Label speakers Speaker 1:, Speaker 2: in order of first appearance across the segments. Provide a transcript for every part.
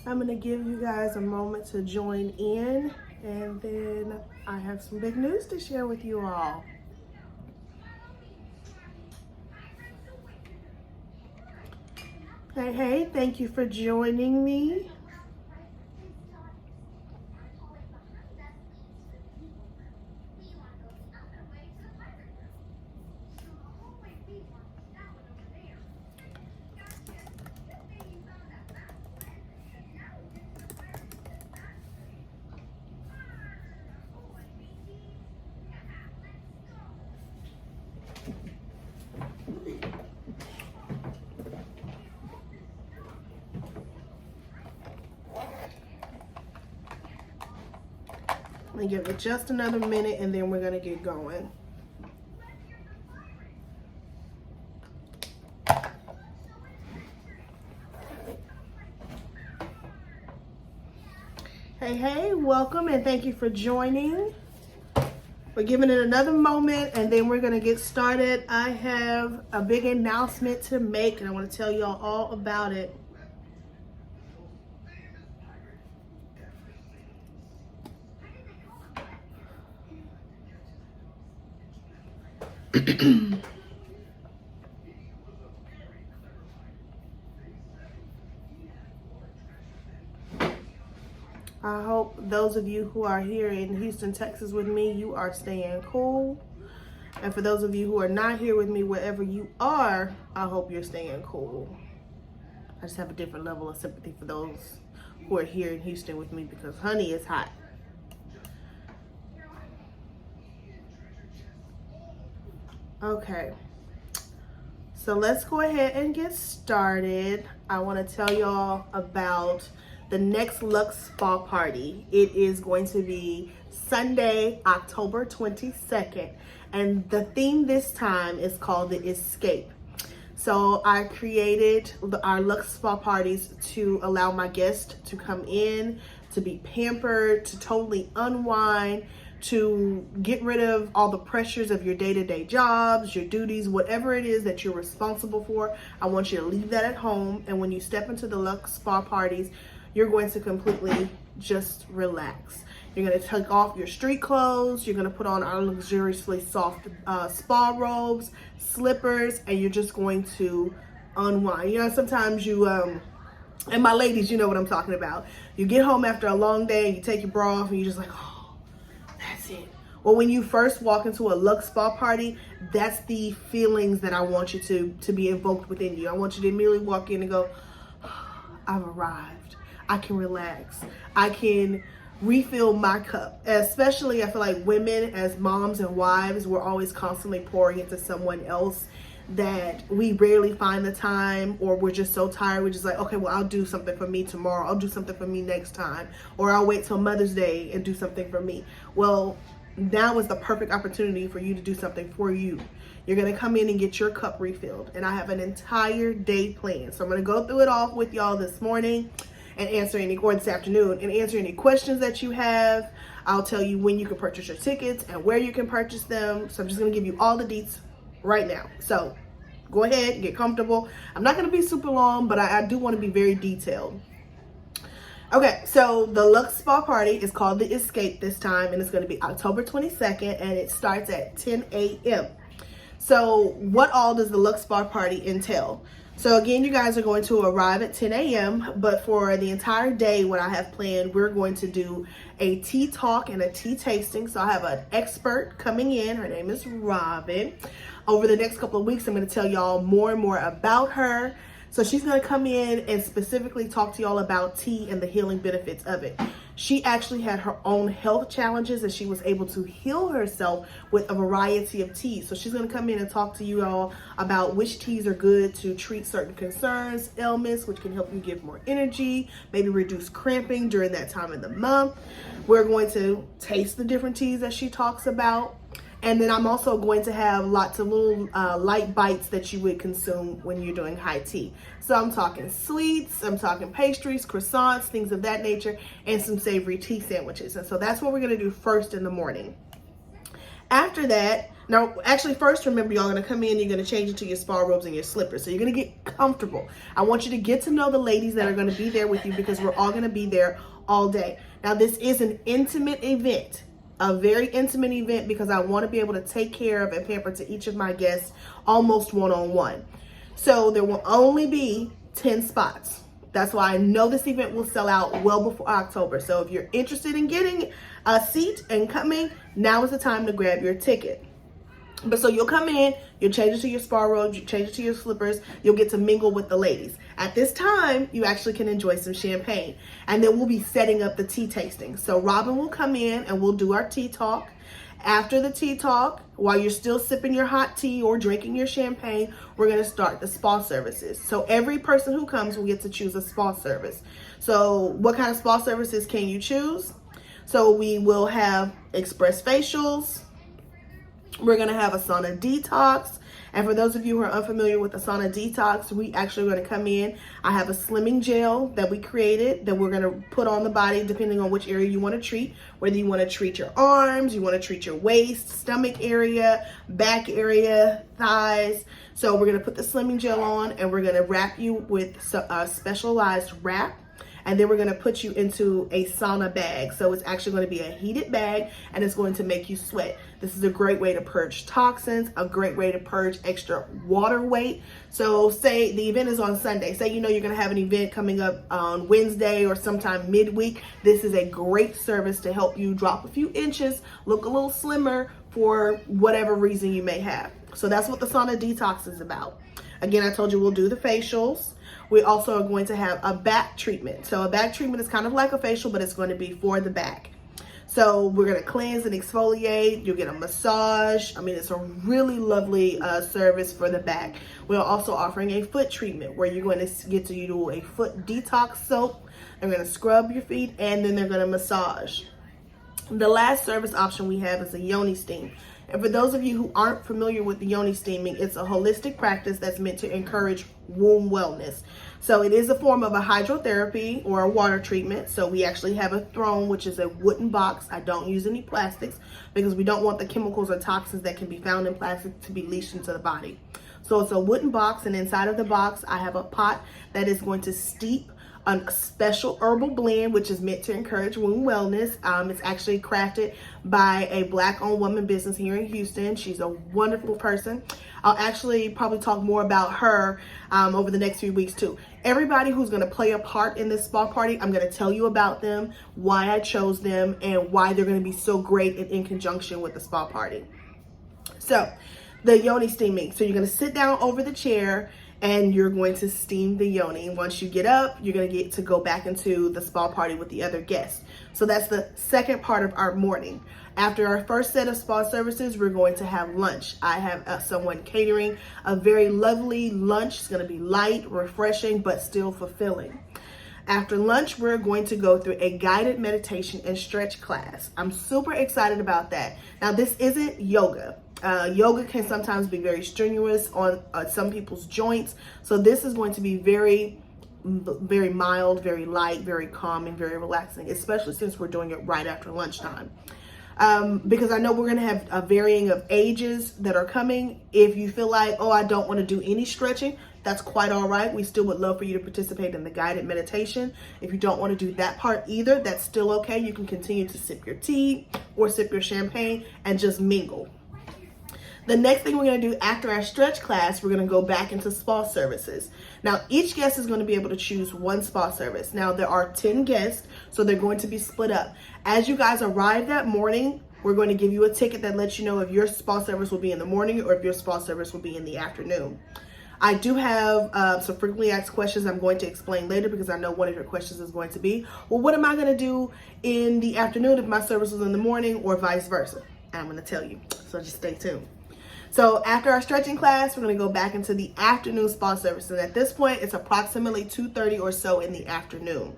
Speaker 1: I'm gonna give you guys a moment to join in, and then I have some big news to share with you all. Hey, thank you for joining me. I'm gonna give it just another minute and then we're gonna get going. Hey, welcome and thank you for joining. We're giving it another moment and then we're gonna get started. I have a big announcement to make and I wanna tell y'all all about it. I hope those of you who are here in Houston, Texas with me, you are staying cool. And for those of you who are not here with me, wherever you are, I hope you're staying cool. I just have a different level of sympathy for those who are here in Houston with me because honey, it's hot. Okay, so let's go ahead and get started. I want to tell y'all about the next Luxe Spa Party. It is going to be Sunday, October 22nd. And the theme this time is called the Escape. So I created our Luxe Spa Parties to allow my guests to come in, to be pampered, to totally unwind, to get rid of all the pressures of your day-to-day jobs, your duties, whatever it is that you're responsible for. I want you to leave that at home. And when you step into the Luxe Spa Parties, you're going to completely just relax. You're going to take off your street clothes. You're going to put on our luxuriously soft spa robes, slippers, and you're just going to unwind. You know, sometimes you, and my ladies, you know what I'm talking about. You get home after a long day and you take your bra off and you're just like, oh, that's it. Well, when you first walk into a Luxe Spa Party, that's the feelings that I want you to be evoked within you. I want you to immediately walk in and go, oh, I've arrived. I can relax. I can refill my cup. Especially, I feel like women as moms and wives, we're always constantly pouring into someone else that we rarely find the time, or we're just so tired. We're just like, okay, well, I'll do something for me tomorrow. I'll do something for me next time. Or I'll wait till Mother's Day and do something for me. Well, now is the perfect opportunity for you to do something for you. You're going to come in and get your cup refilled. And I have an entire day planned. So I'm going to go through it all with y'all this morning and answer any, or this afternoon, and answer any questions that you have. I'll tell you when you can purchase your tickets and where you can purchase them. So I'm just gonna give you all the deets right now. So go ahead and get comfortable. I'm not gonna be super long, but I do wanna be very detailed. Okay, so the Luxe Spa Party is called the Escape this time, and it's gonna be October 22nd, and it starts at 10 a.m. So what all does the Luxe Spa Party entail? So again, you guys are going to arrive at 10 a.m. But for the entire day, what I have planned, we're going to do a tea talk and a tea tasting. So I have an expert coming in. Her name is Robin. Over the next couple of weeks, I'm going to tell y'all more and more about her. So she's going to come in and specifically talk to y'all about tea and the healing benefits of it. She actually had her own health challenges and she was able to heal herself with a variety of teas. So she's going to come in and talk to you all about which teas are good to treat certain concerns, ailments, which can help you give more energy, maybe reduce cramping during that time of the month. We're going to taste the different teas that she talks about. And then I'm also going to have lots of little light bites that you would consume when you're doing high tea. So I'm talking sweets, I'm talking pastries, croissants, things of that nature, and some savory tea sandwiches. And so that's what we're going to do first in the morning. After that, Now, actually, first, remember, y'all going to come in, you're going to change into your spa robes and your slippers. So you're going to get comfortable. I want you to get to know the ladies that are going to be there with you, because we're all going to be there all day. Now, this is an intimate event, a very intimate event, because I want to be able to take care of and pamper to each of my guests almost one-on-one. So there will only be 10 spots. That's why I know this event will sell out well before October. So if you're interested in getting a seat and coming, now is the time to grab your ticket. But so you'll come in, you'll change it to your spa robes, you change it to your slippers, you'll get to mingle with the ladies. At this time, you actually can enjoy some champagne. And then we'll be setting up the tea tasting. So Robin will come in and we'll do our tea talk. After the tea talk, while you're still sipping your hot tea or drinking your champagne, we're going to start the spa services. So every person who comes will get to choose a spa service. So what kind of spa services can you choose? So we will have express facials. We're going to have a sauna detox. And for those of you who are unfamiliar with the sauna detox, we actually are going to come in. I have a slimming gel that we created that we're going to put on the body depending on which area you want to treat. Whether you want to treat your arms, you want to treat your waist, stomach area, back area, thighs. So we're going to put the slimming gel on and we're going to wrap you with a specialized wrap. And then we're going to put you into a sauna bag. So it's actually going to be a heated bag and it's going to make you sweat. This is a great way to purge toxins, a great way to purge extra water weight. So say the event is on Sunday. Say you know you're going to have an event coming up on Wednesday or sometime midweek. This is a great service to help you drop a few inches, look a little slimmer for whatever reason you may have. So that's what the sauna detox is about. Again, I told you we'll do the facials. We also are going to have a back treatment. So a back treatment is kind of like a facial, but it's going to be for the back. So we're going to cleanse and exfoliate. You'll get a massage. I mean, it's a really lovely service for the back. We're also offering a foot treatment where you're going to get to do a foot detox soap. They're going to scrub your feet and then they're going to massage. The last service option we have is a yoni steam. And for those of you who aren't familiar with the yoni steaming, it's a holistic practice that's meant to encourage womb wellness. So it is a form of a hydrotherapy or a water treatment. So we actually have a throne, which is a wooden box. I don't use any plastics because we don't want the chemicals or toxins that can be found in plastic to be leached into the body. So it's a wooden box, and inside of the box, I have a pot that is going to steep a special herbal blend, which is meant to encourage womb wellness. It's actually crafted by a Black-owned woman business here in Houston. She's a wonderful person. I'll actually probably talk more about her over the next few weeks too. Everybody who's going to play a part in this spa party, I'm going to tell you about them, why I chose them, and why they're going to be so great in conjunction with the spa party. So the yoni steaming. So you're going to sit down over the chair and you're going to steam the yoni. Once you get up, you're going to get to go back into the spa party with the other guests. So that's the second part of our morning. After our first set of spa services, we're going to have lunch. I have someone catering a very lovely lunch. It's going to be light, refreshing, but still fulfilling. After lunch, we're going to go through a guided meditation and stretch class. I'm super excited about that. Now, this isn't yoga. Yoga can sometimes be very strenuous on some people's joints. So this is going to be very mild, very light, very calm, and very relaxing, especially since we're doing it right after lunchtime. Because I know we're going to have a varying of ages that are coming. If you feel like, oh, I don't want to do any stretching, that's quite all right. We still would love for you to participate in the guided meditation. If you don't want to do that part either, that's still okay. You can continue to sip your tea or sip your champagne and just mingle. The next thing we're going to do after our stretch class, we're going to go back into spa services. Now, each guest is going to be able to choose one spa service. Now, there are 10 guests, so they're going to be split up. As you guys arrive that morning, we're going to give you a ticket that lets you know if your spa service will be in the morning or if your spa service will be in the afternoon. I do have some frequently asked questions I'm going to explain later because I know one of your questions is going to be, well, what am I going to do in the afternoon if my service is in the morning or vice versa? I'm going to tell you, so just stay tuned. So after our stretching class, we're going to go back into the afternoon spa service. And at this point, it's approximately 2:30 or so in the afternoon.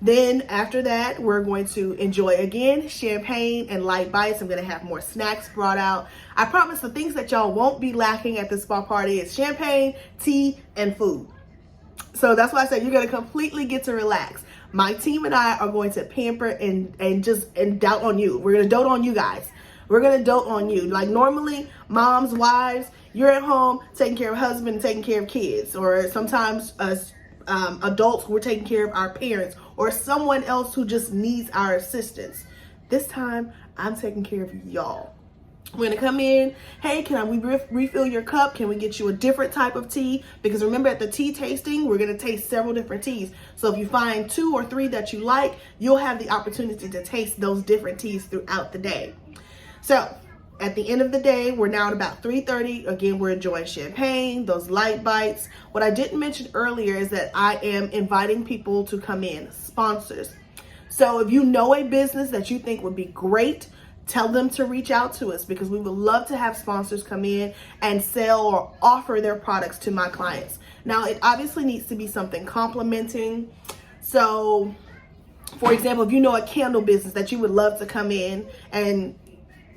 Speaker 1: Then after that, we're going to enjoy again champagne and light bites. I'm going to have more snacks brought out. I promise the things that y'all won't be lacking at this spa party is champagne, tea, and food. So that's why I said you're going to completely get to relax. My team and I are going to pamper and dote on you. We're going to dote on you guys. We're gonna dote on you. Like normally, moms, wives, you're at home taking care of husband and taking care of kids, or sometimes us adults, we're taking care of our parents or someone else who just needs our assistance. This time, I'm taking care of y'all. We're gonna come in, hey, can we refill your cup? Can we get you a different type of tea? Because remember, at the tea tasting, we're gonna taste several different teas. So if you find 2 or 3 that you like, you'll have the opportunity to taste those different teas throughout the day. So at the end of the day, we're now at about 3:30. Again, we're enjoying champagne, those light bites. What I didn't mention earlier is that I am inviting people to come in, sponsors. So if you know a business that you think would be great, tell them to reach out to us, because we would love to have sponsors come in and sell or offer their products to my clients. Now, it obviously needs to be something complimenting. So, for example, if you know a candle business that you would love to come in and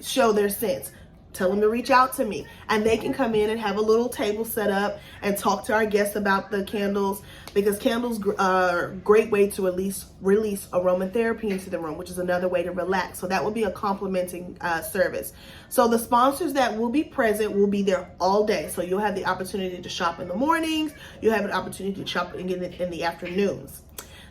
Speaker 1: show their scents, tell them to reach out to me, and they can come in and have a little table set up and talk to our guests about the candles, because candles are a great way to at least release aromatherapy into the room, which is another way to relax. So that will be a complimenting service. So the sponsors that will be present will be there all day. So you'll have the opportunity to shop in the mornings. You'll have an opportunity to shop in the afternoons.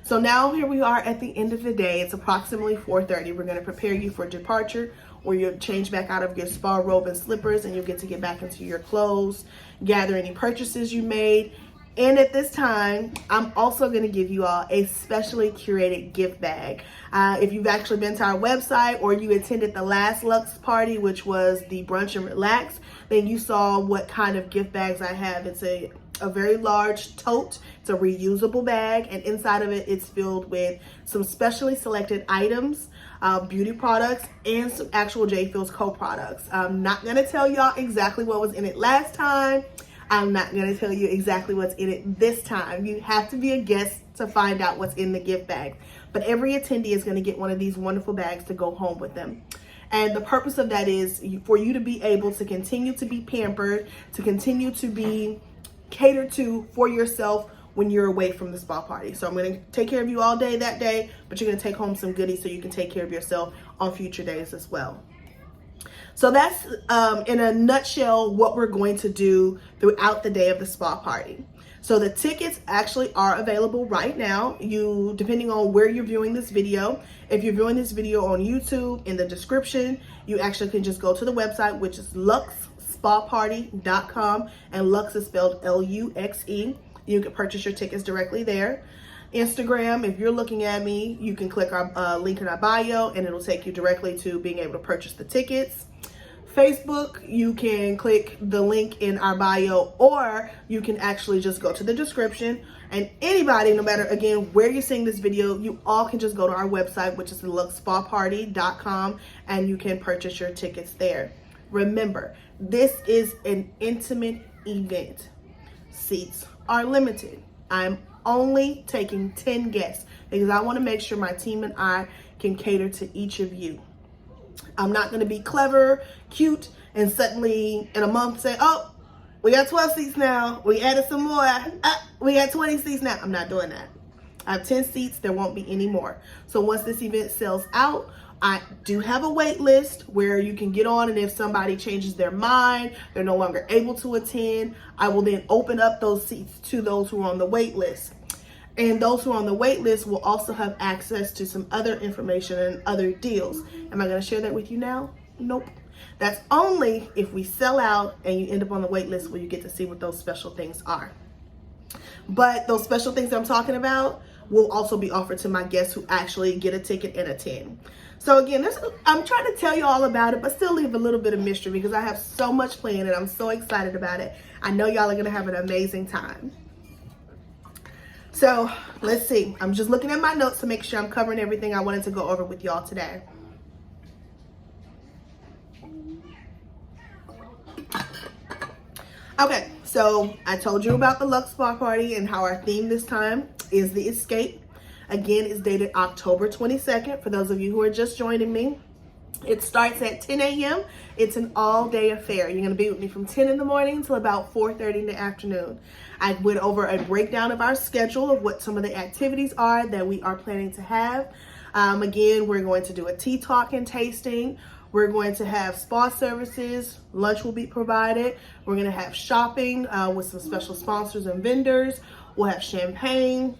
Speaker 1: So now here we are at the end of the day. It's approximately 4:30. We're going to prepare you for departure, where you'll change back out of your spa robe and slippers, and you'll get to get back into your clothes, gather any purchases you made. And at this time, I'm also going to give you all a specially curated gift bag. If you've actually been to our website or you attended the last Luxe party, which was the brunch and relax, then you saw what kind of gift bags I have. It's a very large tote. It's a reusable bag, and inside of it, it's filled with some specially selected items, beauty products, and some actual J. Phil's co-products. I'm not going to tell y'all exactly what was in it last time. I'm not going to tell you exactly what's in it this time. You have to be a guest to find out what's in the gift bag. But every attendee is going to get one of these wonderful bags to go home with them. And the purpose of that is for you to be able to continue to be pampered, to continue to be catered to for yourself when you're away from the spa party. So I'm going to take care of you all day that day, but you're going to take home some goodies so you can take care of yourself on future days as well. So that's in a nutshell what we're going to do throughout the day of the spa party. So the tickets actually are available right now. Depending on where you're viewing this video, if you're viewing this video on YouTube, in the description, you actually can just go to the website, which is luxespaparty.com, and Luxe is spelled Luxe. You can purchase your tickets directly there. Instagram, if you're looking at me, you can click our link in our bio, and it'll take you directly to being able to purchase the tickets. Facebook, you can click the link in our bio, or you can actually just go to the description. And anybody, no matter, again, where you're seeing this video, you all can just go to our website, which is luxespaparty.com, and you can purchase your tickets there. Remember, this is an intimate event. Seats are limited. I'm only taking 10 guests because I want to make sure my team and I can cater to each of you. I'm not going to be clever, cute, and suddenly in a month say, oh, we got 12 seats now. We added some more. We got 20 seats now. I'm not doing that. I have 10 seats. There won't be any more. So once this event sells out, I do have a wait list where you can get on, and if somebody changes their mind, they're no longer able to attend, I will then open up those seats to those who are on the wait list. And those who are on the wait list will also have access to some other information and other deals. Am I going to share that with you now? Nope. That's only if we sell out and you end up on the wait list where you get to see what those special things are. But those special things that I'm talking about will also be offered to my guests who actually get a ticket and attend. So again, I'm trying to tell you all about it, but still leave a little bit of mystery because I have so much planned and I'm so excited about it. I know y'all are going to have an amazing time. So let's see. I'm just looking at my notes to make sure I'm covering everything I wanted to go over with y'all today. Okay, so I told you about the Luxe Spa Party and how our theme this time is the escape. Again, it's dated October 22nd for those of you who are just joining me. It starts at 10 a.m. It's an all-day affair. You're going to be with me from 10 in the morning till about 4:30 in the afternoon. I went over a breakdown of our schedule of what some of the activities are that we are planning to have. Again, we're going to do a tea talk and tasting. We're going to have spa services. Lunch will be provided. We're going to have shopping with some special sponsors and vendors. We'll have champagne.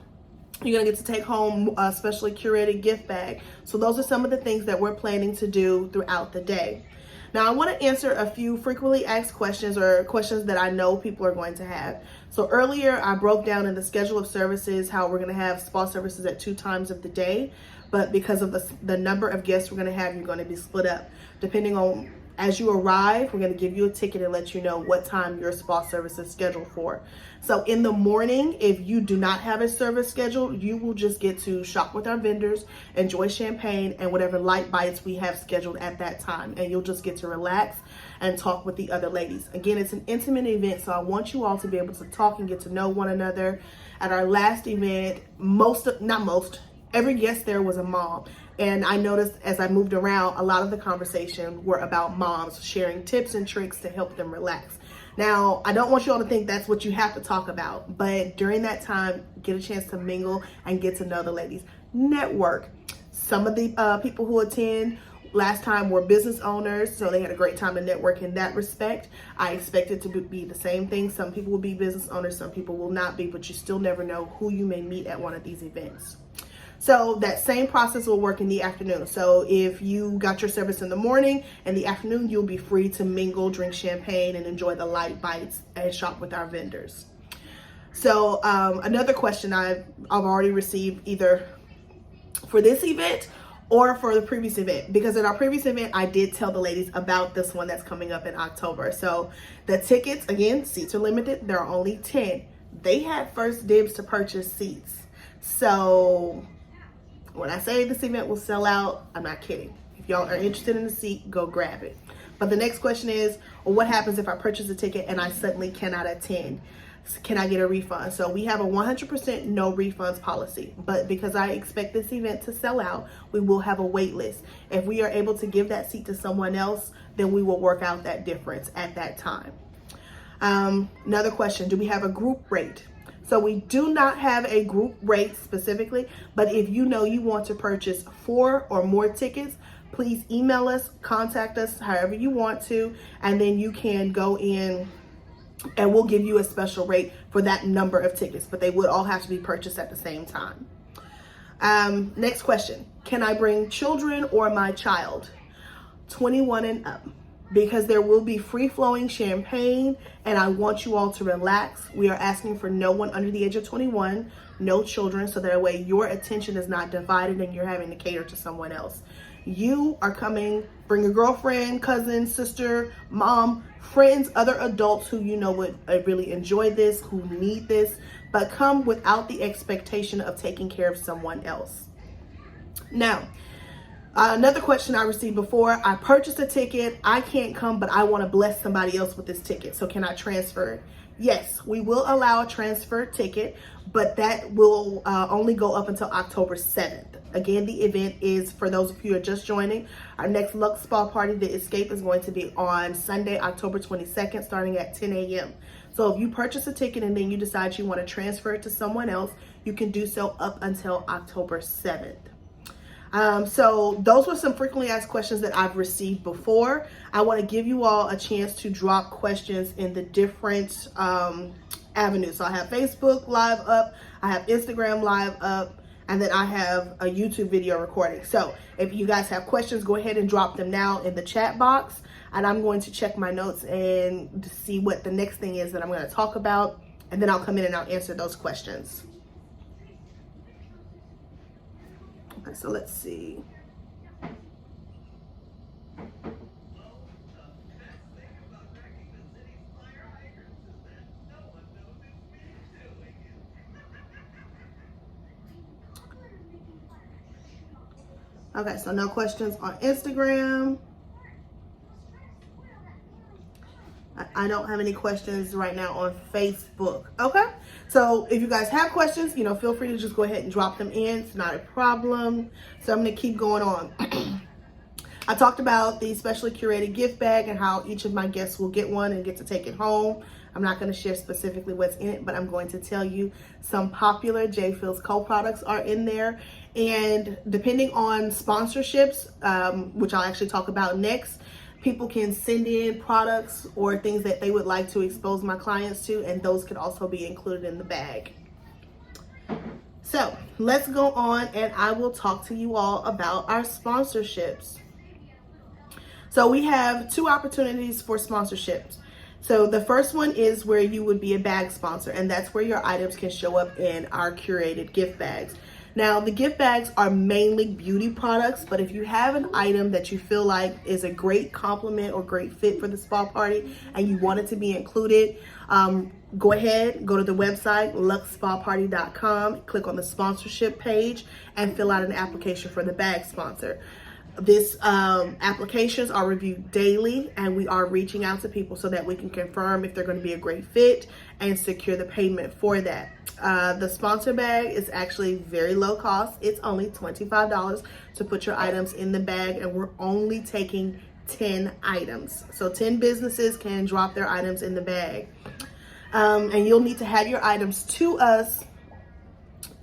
Speaker 1: You're going to get to take home a specially curated gift bag. So those are some of the things that we're planning to do throughout the day. Now, I want to answer a few frequently asked questions or questions that I know people are going to have. So earlier, I broke down in the schedule of services how we're going to have spa services at 2 times of the day. But because of the number of guests we're going to have, you're going to be split up. Depending on, as you arrive, we're going to give you a ticket and let you know what time your spa service is scheduled for. So in the morning, if you do not have a service scheduled, you will just get to shop with our vendors, enjoy champagne and whatever light bites we have scheduled at that time. And you'll just get to relax and talk with the other ladies. Again, it's an intimate event, so I want you all to be able to talk and get to know one another. At our last event, every guest there was a mom. And I noticed as I moved around, a lot of the conversation were about moms sharing tips and tricks to help them relax. Now, I don't want you all to think that's what you have to talk about, but during that time, get a chance to mingle and get to know the ladies. Network. Some of the people who attend last time were business owners, so they had a great time to network in that respect. I expect it to be the same thing. Some people will be business owners, some people will not be, but you still never know who you may meet at one of these events. So that same process will work in the afternoon. So if you got your service in the morning, in the afternoon, you'll be free to mingle, drink champagne, and enjoy the light bites and shop with our vendors. So another question I've already received either for this event or for the previous event, because in our previous event, I did tell the ladies about this one that's coming up in October. So the tickets, again, seats are limited. There are only 10. They had first dibs to purchase seats. So when I say this event will sell out, I'm not kidding. If y'all are interested in the seat, go grab it. But the next question is, well, what happens if I purchase a ticket and I suddenly cannot attend? Can I get a refund? So we have a 100% no refunds policy, but because I expect this event to sell out, we will have a wait list. If we are able to give that seat to someone else, then we will work out that difference at that time. Another question, do we have a group rate? So we do not have a group rate specifically, but if you know you want to purchase 4 or more tickets, please email us, contact us however you want to, and then you can go in and we'll give you a special rate for that number of tickets, but they would all have to be purchased at the same time. Next question, can I bring children or my child? 21 and up. Because there will be free-flowing champagne and I want you all to relax. We are asking for no one under the age of 21, no children, so that way your attention is not divided and you're having to cater to someone else. You are coming, bring a girlfriend, cousin, sister, mom, friends, other adults who you know would really enjoy this, who need this, but come without the expectation of taking care of someone else. Now, another question I received before, I purchased a ticket, I can't come, but I want to bless somebody else with this ticket. So can I transfer it? Yes, we will allow a transfer ticket, but that will only go up until October 7th. Again, the event is, for those of you who are just joining, our next Luxe Spa Party, The Escape, is going to be on Sunday, October 22nd, starting at 10 a.m. So if you purchase a ticket and then you decide you want to transfer it to someone else, you can do so up until October 7th. So those were some frequently asked questions that I've received before. I want to give you all a chance to drop questions in the different avenues. So I have Facebook Live up, I have Instagram Live up, and then I have a YouTube video recording. So if you guys have questions, go ahead and drop them now in the chat box. And I'm going to check my notes and see what the next thing is that I'm going to talk about. And then I'll come in and I'll answer those questions. Okay, so let's see. Okay, so no questions on Instagram. I don't have any questions right now on Facebook. Okay, so if you guys have questions, feel free to just go ahead and drop them in. It's not a problem. So I'm gonna keep going on. I talked about the specially curated gift bag and how each of my guests will get one and get to take it home. I'm not going to share specifically what's in it, but I'm going to tell you some popular J. Fields co-products are in there. And depending on sponsorships, which I'll actually talk about next, people can send in products or things that they would like to expose my clients to, and those could also be included in the bag. So let's go on and I will talk to you all about our sponsorships. So we have two opportunities for sponsorships. So the first one is where you would be a bag sponsor, and that's where your items can show up in our curated gift bags. Now, the gift bags are mainly beauty products, but if you have an item that you feel like is a great compliment or great fit for the spa party and you want it to be included, go ahead, go to the website, luxespaparty.com, click on the sponsorship page and fill out an application for the bag sponsor. This applications are reviewed daily, and we are reaching out to people so that we can confirm if they're going to be a great fit and secure the payment for that. The sponsor bag is actually very low cost. It's only $25 to put your items in the bag, and we're only taking 10 items. So 10 businesses can drop their items in the bag. And you'll need to have your items to us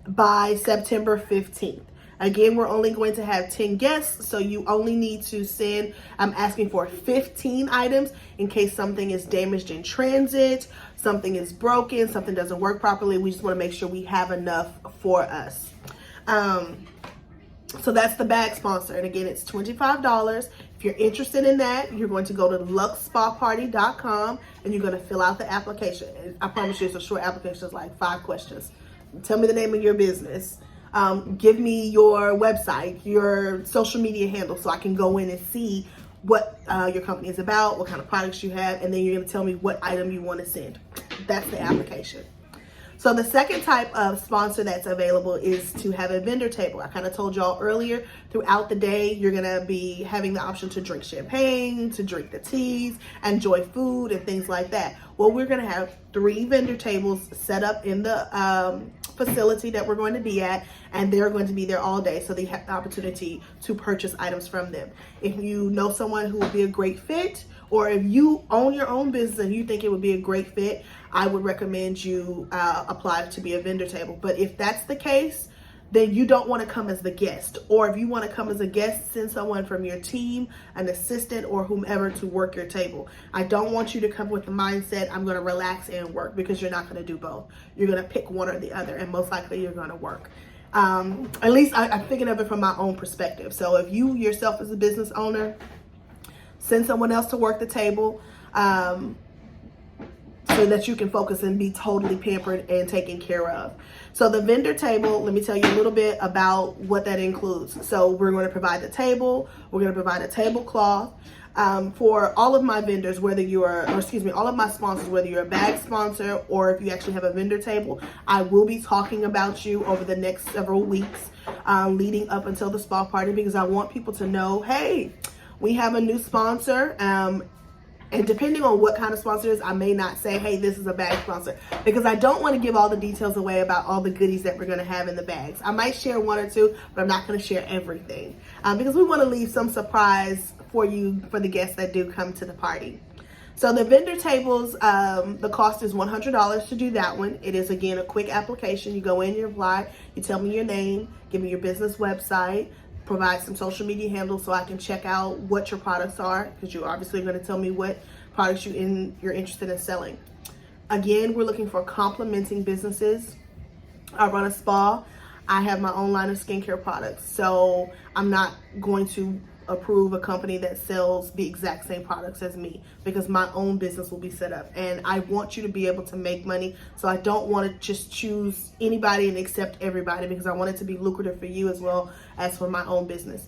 Speaker 1: by September 15th. Again, we're only going to have 10 guests, so you only need to send, I'm asking for 15 items in case something is damaged in transit, something is broken, something doesn't work properly. We just want to make sure we have enough for us. So that's the bag sponsor. And again, it's $25. If you're interested in that, you're going to go to luxespaparty.com and you're going to fill out the application. I promise you it's a short application. It's like 5 questions. Tell me the name of your business. Give me your website, your social media handle, so I can go in and see what your company is about, what kind of products you have, and then you're going to tell me what item you want to send. That's the application. So the second type of sponsor that's available is to have a vendor table. I kind of told y'all earlier, throughout the day, you're going to be having the option to drink champagne, to drink the teas, enjoy food and things like that. Well, we're going to have 3 vendor tables set up in the facility that we're going to be at, and they're going to be there all day, so they have the opportunity to purchase items from them. If you know someone who would be a great fit, or if you own your own business and you think it would be a great fit, I would recommend you apply to be a vendor table. But if that's the case, then you don't want to come as the guest. Or if you want to come as a guest, send someone from your team, an assistant or whomever to work your table. I don't want you to come with the mindset, I'm going to relax and work, because you're not going to do both. You're going to pick one or the other, and most likely you're going to work. At least I'm thinking of it from my own perspective. So if you yourself as a business owner, send someone else to work the table, so that you can focus and be totally pampered and taken care of. So the vendor table, let me tell you a little bit about what that includes. So we're going to provide the table, we're going to provide a tablecloth. For all of my vendors, whether you are, all of my sponsors, whether you're a bag sponsor or if you actually have a vendor table, I will be talking about you over the next several weeks leading up until the spa party, because I want people to know, hey, we have a new sponsor. And depending on what kind of sponsor it is, I may not say, hey, this is a bag sponsor, because I don't want to give all the details away about all the goodies that we're going to have in the bags. I might share 1 or 2, but I'm not going to share everything because we want to leave some surprise for you, for the guests that do come to the party. So the vendor tables, the cost is $100 to do that one. It is, again, a quick application. You go in, you apply, you tell me your name, give me your business website, provide some social media handles so I can check out what your products are, because you're obviously going to tell me what products you're interested in selling. Again, we're looking for complementing businesses. I run a spa. I have my own line of skincare products, so I'm not going to approve a company that sells the exact same products as me, because my own business will be set up, and I want you to be able to make money. So I don't want to just choose anybody and accept everybody, because I want it to be lucrative for you as well as for my own business.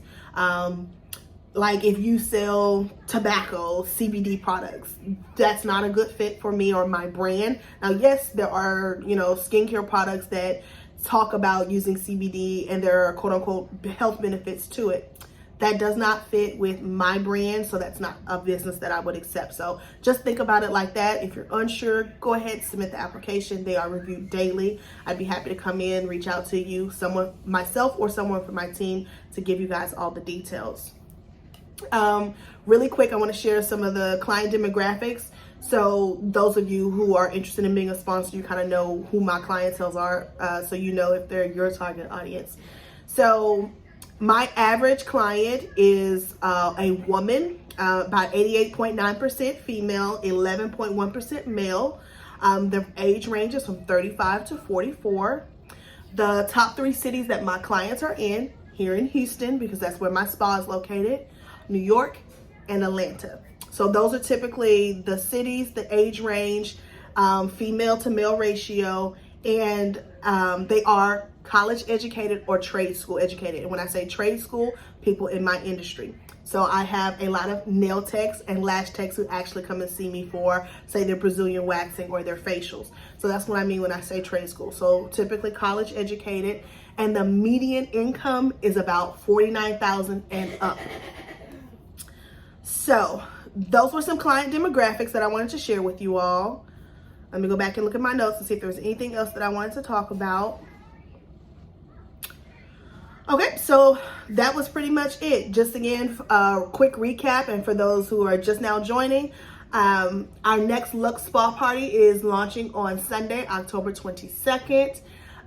Speaker 1: Like if you sell tobacco, CBD products, that's not a good fit for me or my brand. Now, yes, there are, skincare products that talk about using CBD and there are quote unquote health benefits to it. That does not fit with my brand, so that's not a business that I would accept. So just think about it like that. If you're unsure, go ahead, submit the application. They are reviewed daily. I'd be happy to come in, reach out to you, myself or someone from my team, to give you guys all the details. Really quick, I want to share some of the client demographics. So those of you who are interested in being a sponsor, you kind of know who my clientele are, so you know if they're your target audience. So my average client is a woman, about 88.9% female, 11.1% male. The age ranges from 35 to 44. The top 3 cities that my clients are in, here in Houston, because that's where my spa is located, New York, and Atlanta. So those are typically the cities, the age range, female to male ratio, and they are college educated or trade school educated. And when I say trade school, people in my industry. So I have a lot of nail techs and lash techs who actually come and see me for, say, their Brazilian waxing or their facials. So that's what I mean when I say trade school. So typically college educated, and the median income is about $49,000 and up. So those were some client demographics that I wanted to share with you all. Let me go back and look at my notes and see if there was anything else that I wanted to talk about. Okay, so that was pretty much it. Just again, a quick recap, and for those who are just now joining, our next Luxe Spa Party is launching on Sunday, October 22nd.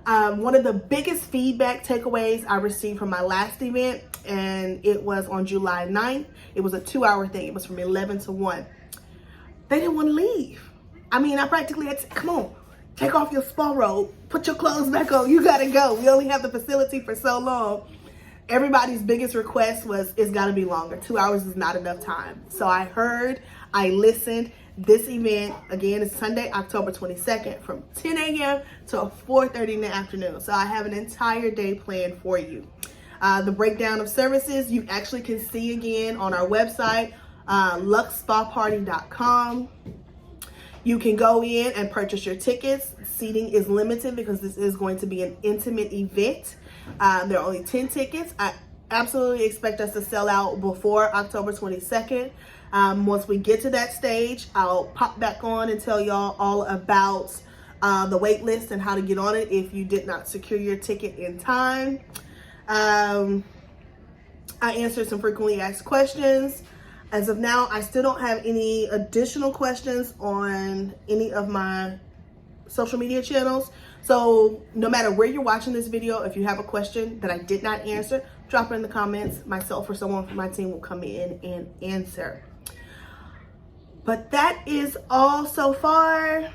Speaker 1: One of the biggest feedback takeaways I received from my last event, and it was on July 9th. It was a 2-hour thing. It was from 11 to 1. They didn't want to leave. I mean, I practically had to, come on, take off your spa robe, put your clothes back on, you gotta go. We only have the facility for so long. Everybody's biggest request was, it's gotta be longer. 2 hours is not enough time. So I heard, I listened. This event, again, is Sunday, October 22nd from 10 a.m. to 4:30 in the afternoon. So I have an entire day planned for you. The breakdown of services, you actually can see again on our website, luxespaparty.com. You can go in and purchase your tickets. Seating is limited because this is going to be an intimate event. There are only 10 tickets. I absolutely expect us to sell out before October 22nd. Once we get to that stage, I'll pop back on and tell y'all all about the wait list and how to get on it if you did not secure your ticket in time. I answered some frequently asked questions. As of now, I still don't have any additional questions on any of my social media channels. So no matter where you're watching this video, if you have a question that I did not answer, drop it in the comments. Myself or someone from my team will come in and answer. But that is all so far.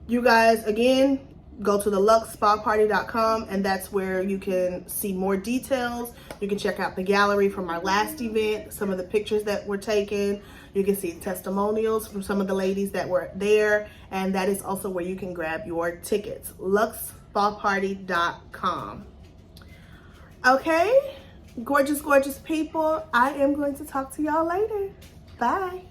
Speaker 1: You guys, again, go to the luxespaparty.com, and that's where you can see more details. You can check out the gallery from our last event, some of the pictures that were taken. You can see testimonials from some of the ladies that were there, and that is also where you can grab your tickets, luxespaparty.com. Okay, gorgeous, gorgeous people, I am going to talk to y'all later. Bye.